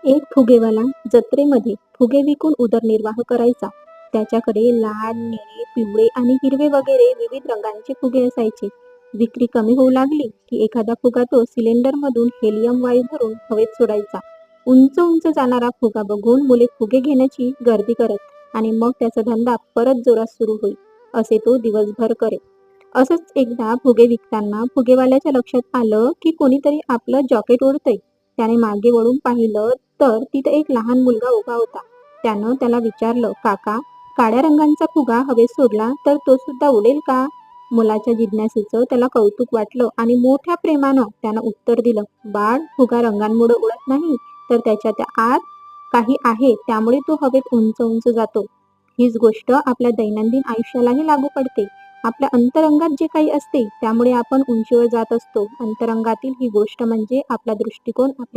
एक फुगेवाला जत्रेमध्ये फुगे विकून उदरनिर्वाह करायचा. त्याच्याकडे लाल, निळे, पिवळे आणि हिरवे वगैरे विविध रंगांचे फुगे असायचे. विक्री कमी होऊ लागली की एखादा फुगा तो सिलेंडरमधून हेलियम वायू भरून हवेत सोडायचा. उंच उंच जाणारा फुगा बघून मुले फुगे घेण्याची गर्दी करत आणि मग त्याचा धंदा परत जोरात सुरू होईल, असे तो दिवसभर करे. असंच एकदा फुगे विकताना फुगेवाल्याच्या लक्षात आलं की कोणीतरी आपलं जॉकेट ओढतंय. त्याने मागे वळून पाहिलं तर तिथे एक लहान मुलगा उभा होता. त्यानं त्याला विचारलं, "काका, काळ्या रंगाचा फुगा हवेत सोडला तर तो सुद्धा उडेल का?" मुलाच्या जिज्ञासेचं त्याला कौतुक वाटलं आणि मोठ्या प्रेमानं त्यानं उत्तर दिलं, "बाळ, फुगा रंगांमुळे उडत नाही, तर त्याच्या त्या आत काही आहे, त्यामुळे तो हवेत उंच उंच जातो." हीच गोष्ट आपल्या दैनंदिन आयुष्यालाही लागू पडते. आपल्या अंतरंगात जे काही असते त्यामुळे आपण उंचीवर जात असतो. अंतरंगातील ही गोष्ट म्हणजे आपला दृष्टिकोन, आपली